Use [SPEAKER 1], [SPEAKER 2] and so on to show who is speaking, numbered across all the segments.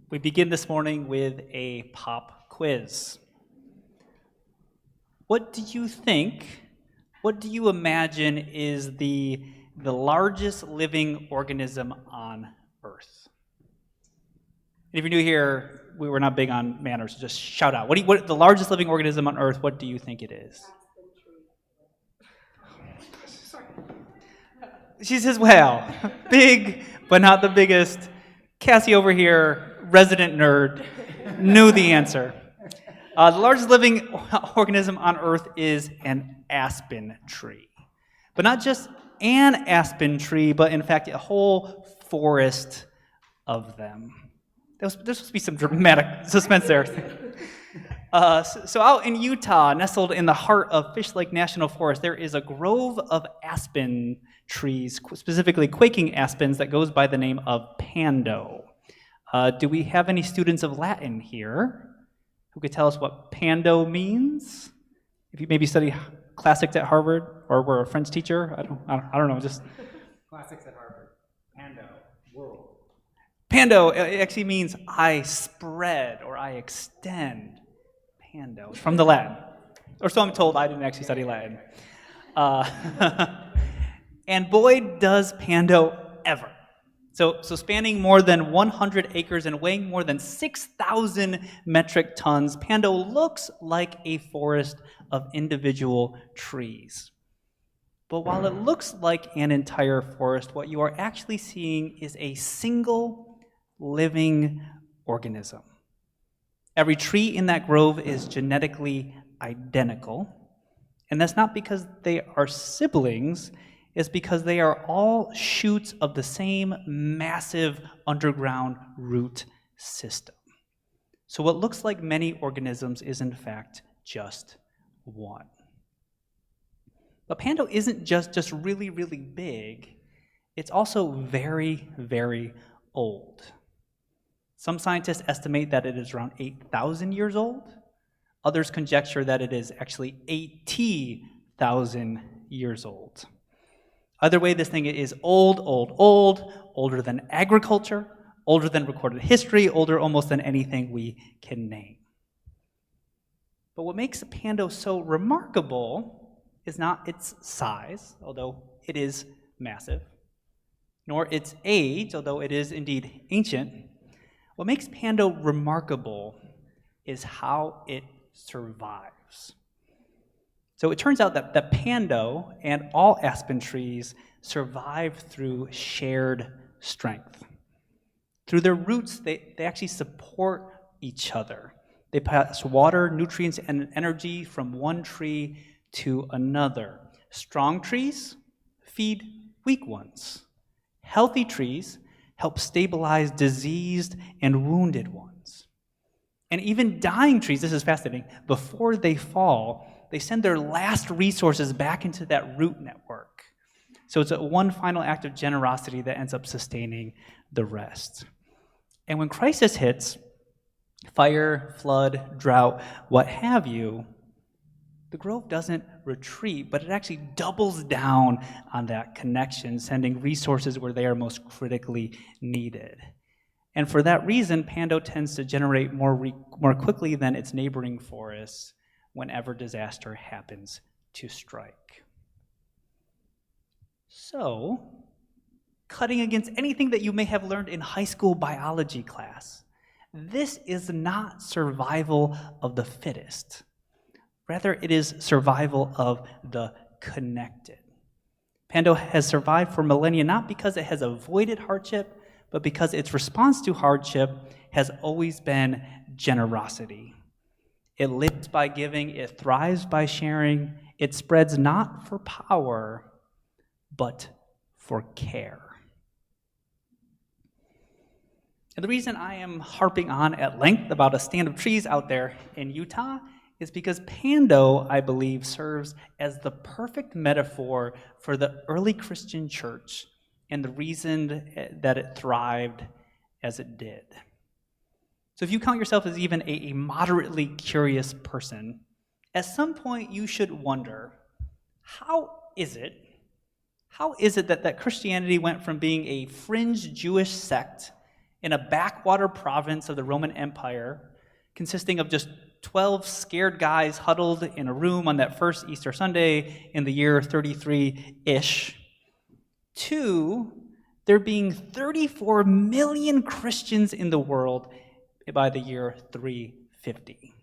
[SPEAKER 1] We begin this morning with a pop quiz. What do you think, what do you imagine is the largest living organism on Earth? If you're new here, we were not big on manners, so just shout out. What the largest living organism on Earth, what do you think it is? She says, well, big, but not the biggest. Cassie over here, resident nerd, knew the answer. The largest living organism on Earth is an aspen tree. But not just an aspen tree, but in fact a whole forest of them. There's supposed to be some dramatic suspense there. So out in Utah, nestled in the heart of Fish Lake National Forest, there is a grove of aspen trees, specifically quaking aspens, that goes by the name of pando. Do we have any students of Latin here who could tell us what pando means? If you maybe study classics at Harvard or were a French teacher, I don't know, just
[SPEAKER 2] classics at Harvard. Pando, world.
[SPEAKER 1] Pando, it actually means I spread or I extend. Pando, it's from the Latin. Or so I'm told. I didn't actually study Latin. And boy, does pando ever. So spanning more than 100 acres and weighing more than 6,000 metric tons, pando looks like a forest of individual trees. But while it looks like an entire forest, what you are actually seeing is a single living organism. Every tree in that grove is genetically identical, and that's not because they are siblings. It's because they are all shoots of the same massive underground root system. So what looks like many organisms is in fact just one. But pando isn't just really, really big. It's also very, very old. Some scientists estimate that it is around 8,000 years old. Others conjecture that it is actually 80,000 years old. Either way, this thing is older than agriculture, older than recorded history, older almost than anything we can name. But what makes pando so remarkable is not its size, although it is massive, nor its age, although it is indeed ancient. What makes pando remarkable is how it survives. So it turns out that pando and all aspen trees survive through shared strength. Through their roots, they actually support each other. They pass water, nutrients, and energy from one tree to another. Strong trees feed weak ones. Healthy trees help stabilize diseased and wounded ones. And even dying trees, this is fascinating, before they fall, they send their last resources back into that root network. So it's one final act of generosity that ends up sustaining the rest. And when crisis hits, fire, flood, drought, what have you, the grove doesn't retreat, but it actually doubles down on that connection, sending resources where they are most critically needed. And for that reason, pando tends to generate more quickly than its neighboring forests whenever disaster happens to strike. So, cutting against anything that you may have learned in high school biology class, this is not survival of the fittest. Rather, it is survival of the connected. Pando has survived for millennia not because it has avoided hardship, but because its response to hardship has always been generosity. It lives by giving, it thrives by sharing, it spreads not for power, but for care. And the reason I am harping on at length about a stand of trees out there in Utah is because pando, I believe, serves as the perfect metaphor for the early Christian church and the reason that it thrived as it did. So if you count yourself as even a moderately curious person, at some point you should wonder, how is it that Christianity went from being a fringe Jewish sect in a backwater province of the Roman Empire, consisting of just 12 scared guys huddled in a room on that first Easter Sunday in the year 33-ish, to there being 34 million Christians in the world by the year 350.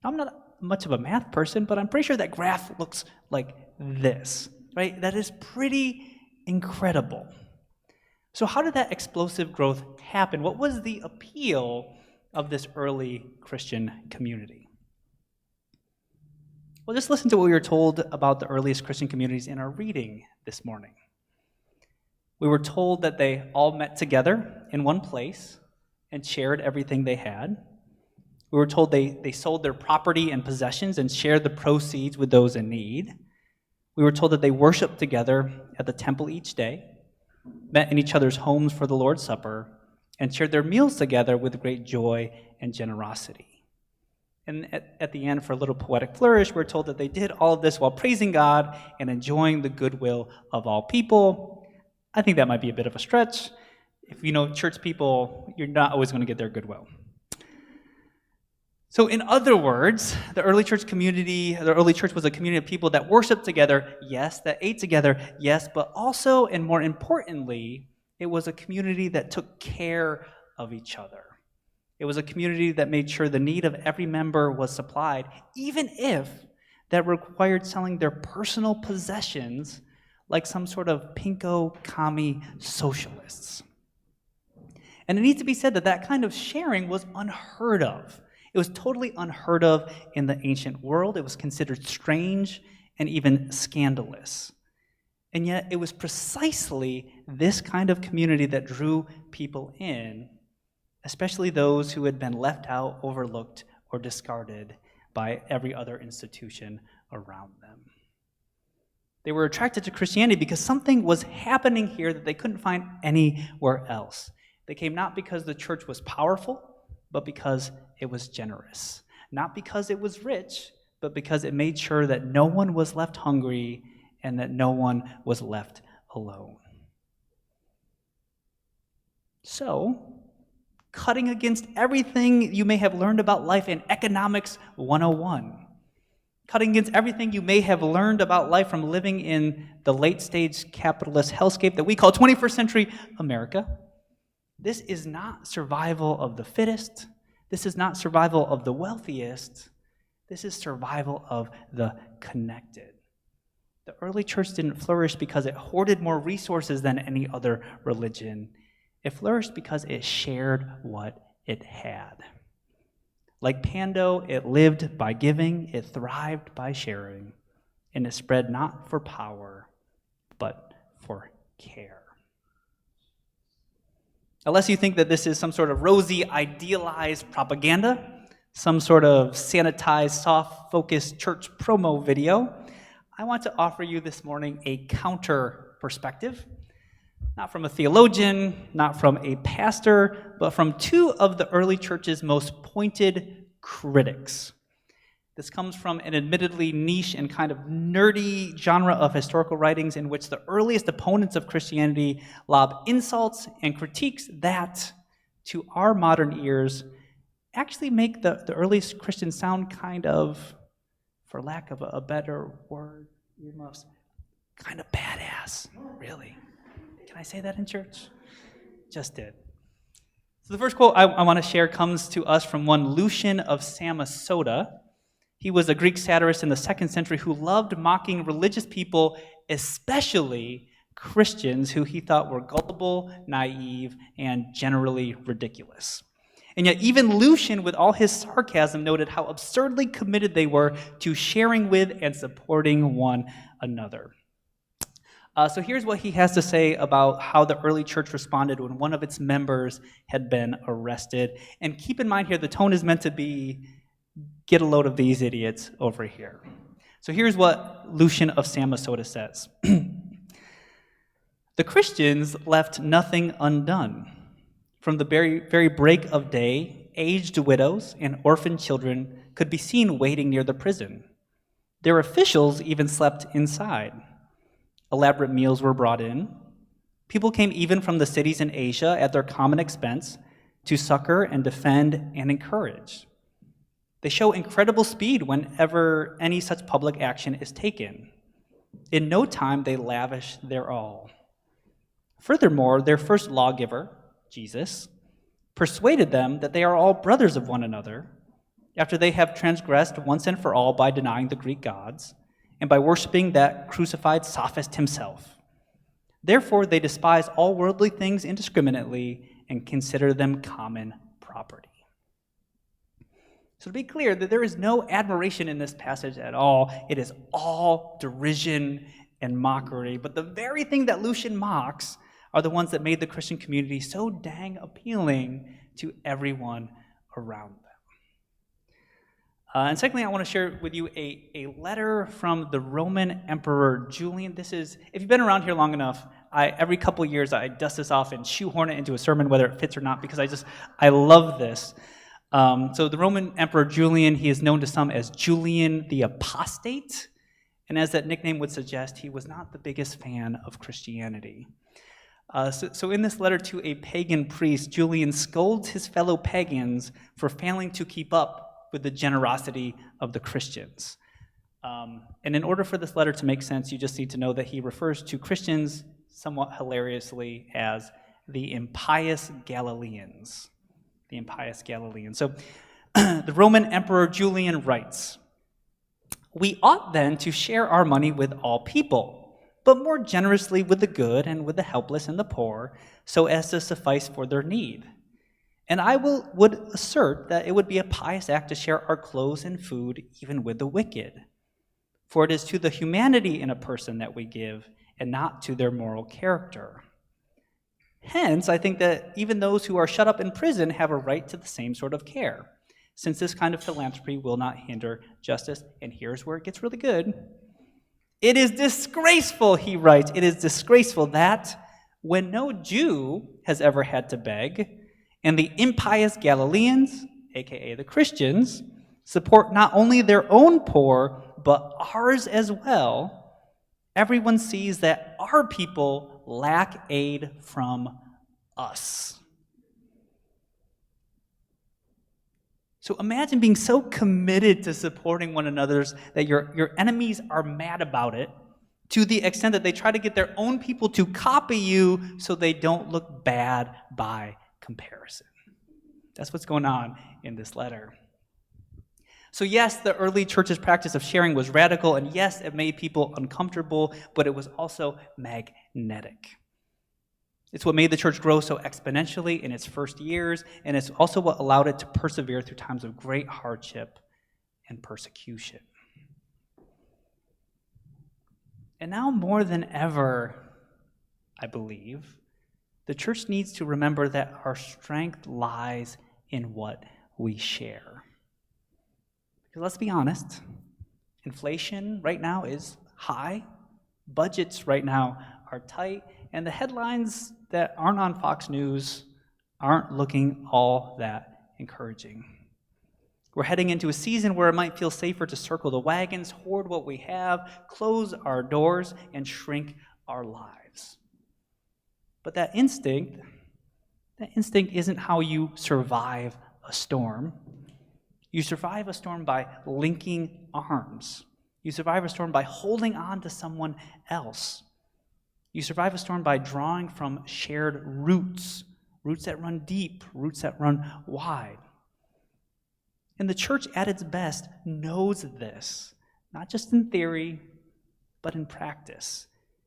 [SPEAKER 1] I'm not much of a math person, but I'm pretty sure that graph looks like this, right? That is pretty incredible. So how did that explosive growth happen? What was the appeal of this early Christian community? Well, just listen to what we were told about the earliest Christian communities in our reading this morning. We were told that they all met together in one place and shared everything they had. We were told they sold their property and possessions and shared the proceeds with those in need. We were told that they worshiped together at the temple each day, met in each other's homes for the Lord's Supper, and shared their meals together with great joy and generosity. And at the end, for a little poetic flourish, we're told that they did all of this while praising God and enjoying the goodwill of all people. I think that might be a bit of a stretch. If you know church people, you're not always going to get their goodwill. So in other words, the early church was a community of people that worshiped together, yes, that ate together, yes, but also, and more importantly, it was a community that took care of each other. It was a community that made sure the need of every member was supplied, even if that required selling their personal possessions like some sort of pinko commie socialists. And it needs to be said that that kind of sharing was unheard of. It was totally unheard of in the ancient world. It was considered strange and even scandalous. And yet it was precisely this kind of community that drew people in, especially those who had been left out, overlooked, or discarded by every other institution around them. They were attracted to Christianity because something was happening here that they couldn't find anywhere else. They came not because the church was powerful, but because it was generous. Not because it was rich, but because it made sure that no one was left hungry and that no one was left alone. So, cutting against everything you may have learned about life in Economics 101, cutting against everything you may have learned about life from living in the late-stage capitalist hellscape that we call 21st century America, this is not survival of the fittest. This is not survival of the wealthiest. This is survival of the connected. The early church didn't flourish because it hoarded more resources than any other religion. It flourished because it shared what it had. Like Pando, it lived by giving, it thrived by sharing, and it spread not for power, but for care. Unless you think that this is some sort of rosy, idealized propaganda, some sort of sanitized, soft-focused church promo video, I want to offer you this morning a counter perspective, not from a theologian, not from a pastor, but from two of the early church's most pointed critics. This comes from an admittedly niche and kind of nerdy genre of historical writings in which the earliest opponents of Christianity lob insults and critiques that, to our modern ears, actually make the earliest Christians sound kind of, for lack of a better word, earmuffs, kind of badass, really. Can I say that in church? Just did. So the first quote I want to share comes to us from one Lucian of Samosata. He was a Greek satirist in the 2nd century who loved mocking religious people, especially Christians who he thought were gullible, naive, and generally ridiculous. And yet even Lucian, with all his sarcasm, noted how absurdly committed they were to sharing with and supporting one another. So here's what he has to say about how the early church responded when one of its members had been arrested. And keep in mind here, the tone is meant to be, get a load of these idiots over here. So here's what Lucian of Samosata says. The Christians left nothing undone. From the very break of day, aged widows and orphan children could be seen waiting near the prison. Their officials even slept inside. Elaborate meals were brought in. People came even from the cities in Asia at their common expense to succor and defend and encourage. They show incredible speed whenever any such public action is taken. In no time, they lavish their all. Furthermore, their first lawgiver, Jesus, persuaded them that they are all brothers of one another after they have transgressed once and for all by denying the Greek gods and by worshiping that crucified sophist himself. Therefore, they despise all worldly things indiscriminately and consider them common property. So to be clear, that there is no admiration in this passage at all. It is all derision and mockery. But the very thing that Lucian mocks are the ones that made the Christian community so dang appealing to everyone around them. And secondly, I want to share with you a letter from the Roman Emperor Julian. This is, if you've been around here long enough, every couple of years I dust this off and shoehorn it into a sermon, whether it fits or not, because I love this. So the Roman Emperor Julian, he is known to some as Julian the Apostate. And as that nickname would suggest, he was not the biggest fan of Christianity. So in this letter to a pagan priest, Julian scolds his fellow pagans for failing to keep up with the generosity of the Christians. And in order for this letter to make sense, you just need to know that he refers to Christians somewhat hilariously as the impious Galileans. The impious Galileans. So the Roman Emperor Julian writes, "We ought then to share our money with all people, but more generously with the good and with the helpless and the poor, so as to suffice for their need. And I would assert that it would be a pious act to share our clothes and food even with the wicked. For it is to the humanity in a person that we give, and not to their moral character. Hence, I think that even those who are shut up in prison have a right to the same sort of care, since this kind of philanthropy will not hinder justice." And here's where it gets really good. "It is disgraceful," he writes, "it is disgraceful that when no Jew has ever had to beg, and the impious Galileans, aka the Christians, support not only their own poor, but ours as well, everyone sees that our people lack aid from us." So imagine being so committed to supporting one another's that your enemies are mad about it, to the extent that they try to get their own people to copy you so they don't look bad by comparison. That's what's going on in this letter. So yes, the early church's practice of sharing was radical, and yes, it made people uncomfortable, but it was also magnetic. It's what made the church grow so exponentially in its first years, and it's also what allowed it to persevere through times of great hardship and persecution. And now more than ever, I believe, the church needs to remember that our strength lies in what we share. Because let's be honest, inflation right now is high, budgets right now are tight, and the headlines that aren't on Fox News aren't looking all that encouraging. We're heading into a season where it might feel safer to circle the wagons, hoard what we have, close our doors, and shrink our lives. But that instinct isn't how you survive a storm. You survive a storm by linking arms. You survive a storm by holding on to someone else. You survive a storm by drawing from shared roots, roots that run deep, roots that run wide. And the church at its best knows this, not just in theory, but in practice.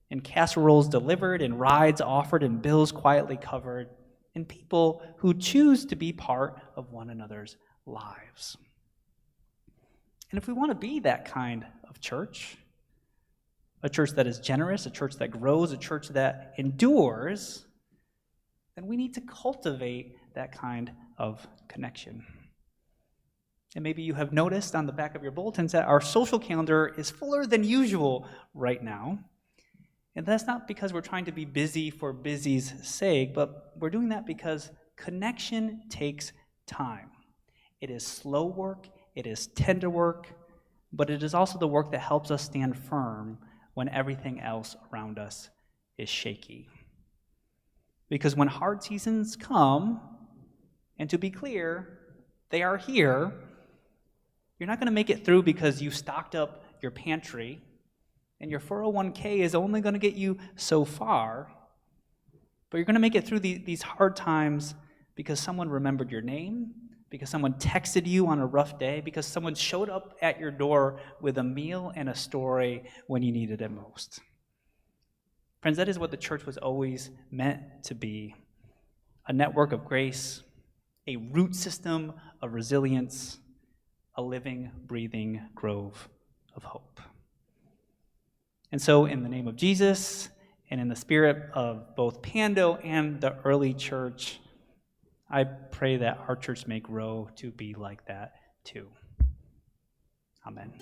[SPEAKER 1] In casseroles delivered, in rides offered, in bills quietly covered, in people who choose to be part of one another's lives. And if we want to be that kind of church, a church that is generous, a church that grows, a church that endures, then we need to cultivate that kind of connection. And maybe you have noticed on the back of your bulletins that our social calendar is fuller than usual right now. And that's not because we're trying to be busy for busy's sake, but we're doing that because connection takes time. It is slow work, it is tender work, but it is also the work that helps us stand firm when everything else around us is shaky. Because when hard seasons come, and to be clear, they are here, you're not going to make it through because you stocked up your pantry, and your 401k is only going to get you so far, but you're going to make it through these hard times because someone remembered your name, because someone texted you on a rough day, because someone showed up at your door with a meal and a story when you needed it most. Friends, that is what the church was always meant to be: a network of grace, a root system of resilience, a living, breathing grove of hope. And so, in the name of Jesus, and in the spirit of both Pando and the early church, I pray that our church may grow to be like that too. Amen.